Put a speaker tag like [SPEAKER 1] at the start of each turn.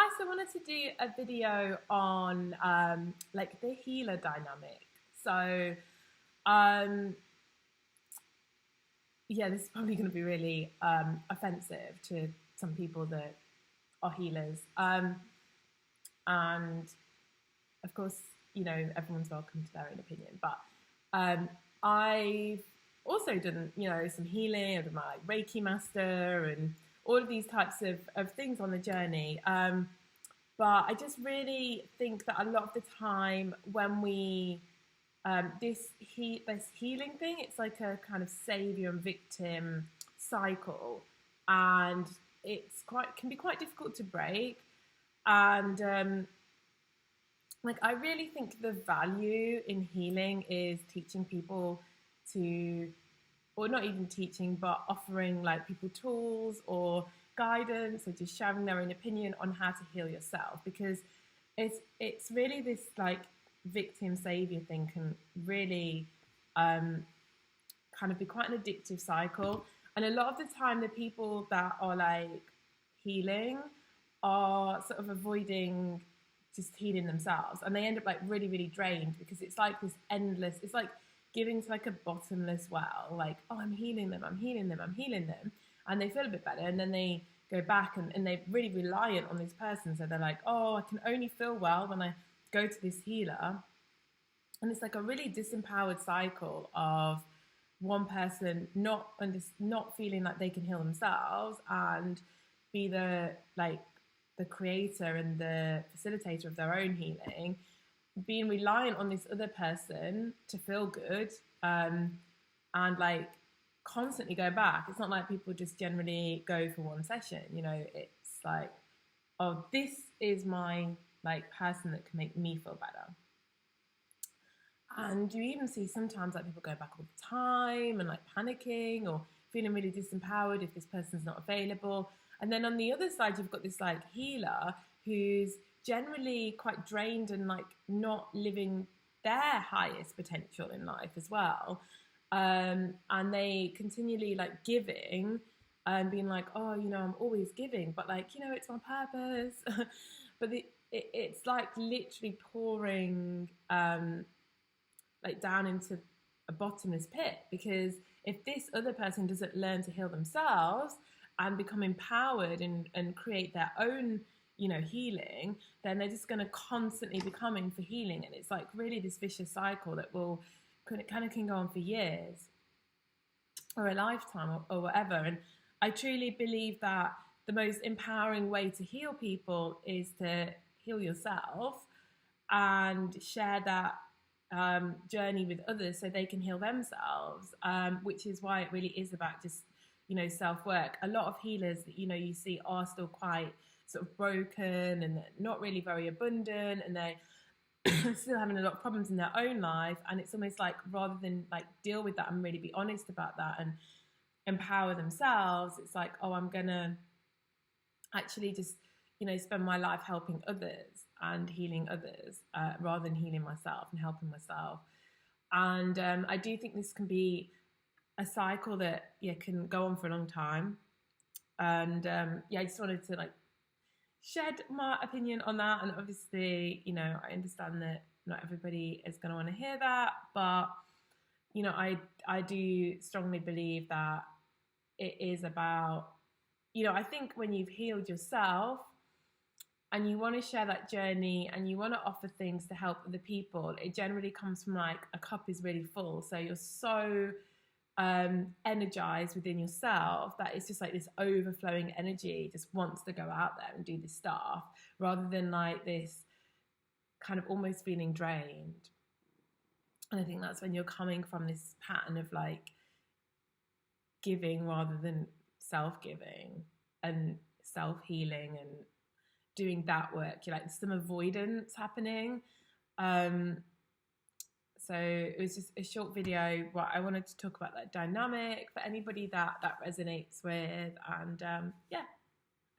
[SPEAKER 1] Hi, so I wanted to do a video on like the healer dynamic. So, um, yeah, this is probably going to be really offensive to some people that are healers. And of course, everyone's welcome to their own opinion. But I've also done, some healing. I've done my Reiki master and all of these types of things on the journey. But I just really think that a lot of the time when we this healing thing, it's like a kind of savior and victim cycle, and it's quite can be quite difficult to break. And like I really think the value in healing is teaching people to, or not even teaching, but offering like people tools or guidance or just sharing their own opinion on how to heal yourself, because it's really this like victim savior thing can really kind of be quite an addictive cycle. And a lot of the time the people that are like healing are sort of avoiding just healing themselves, and they end up like really really drained, because it's like this endless, it's like giving to like a bottomless well, like, oh, I'm healing them, I'm healing them, I'm healing them, and they feel a bit better, and then they go back and they're really reliant on this person, so they're like, oh, I can only feel well when I go to this healer. And it's like a really disempowered cycle of one person not feeling like they can heal themselves and be the creator and the facilitator of their own healing, being reliant on this other person to feel good, and like constantly go back. It's not like people just generally go for one session, it's like, oh, this is my like person that can make me feel better. And you even see sometimes like people go back all the time and like panicking or feeling really disempowered if this person's not available. And then on the other side, you've got this like healer who's generally quite drained and like not living their highest potential in life as well. And they continually like giving and being like, oh, I'm always giving, but like, it's my purpose. But it's like literally pouring like down into a bottomless pit, because if this other person doesn't learn to heal themselves and become empowered and create their own healing, then they're just going to constantly be coming for healing, and it's like really this vicious cycle that will kind of can go on for years or a lifetime or whatever. And I truly believe that the most empowering way to heal people is to heal yourself and share that journey with others so they can heal themselves, which is why it really is about just self-work. A lot of healers that you see are still quite sort of broken, and they're not really very abundant, and they're still having a lot of problems in their own life. And it's almost like, rather than like deal with that and really be honest about that and empower themselves, it's like, oh, I'm gonna actually just spend my life helping others and healing others, rather than healing myself and helping myself. And I do think this can be a cycle that can go on for a long time. And I just wanted to like shed my opinion on that. And obviously, I understand that not everybody is going to want to hear that, but I do strongly believe that it is about, I think when you've healed yourself and you want to share that journey and you want to offer things to help other people, it generally comes from like a cup is really full. So you're so energized within yourself that it's just like this overflowing energy just wants to go out there and do this stuff, rather than like this kind of almost feeling drained. And I think that's when you're coming from this pattern of like giving rather than self-giving and self-healing and doing that work. You're like, there's some avoidance happening. So it was just a short video, but I wanted to talk about that dynamic for anybody that resonates with. And yeah,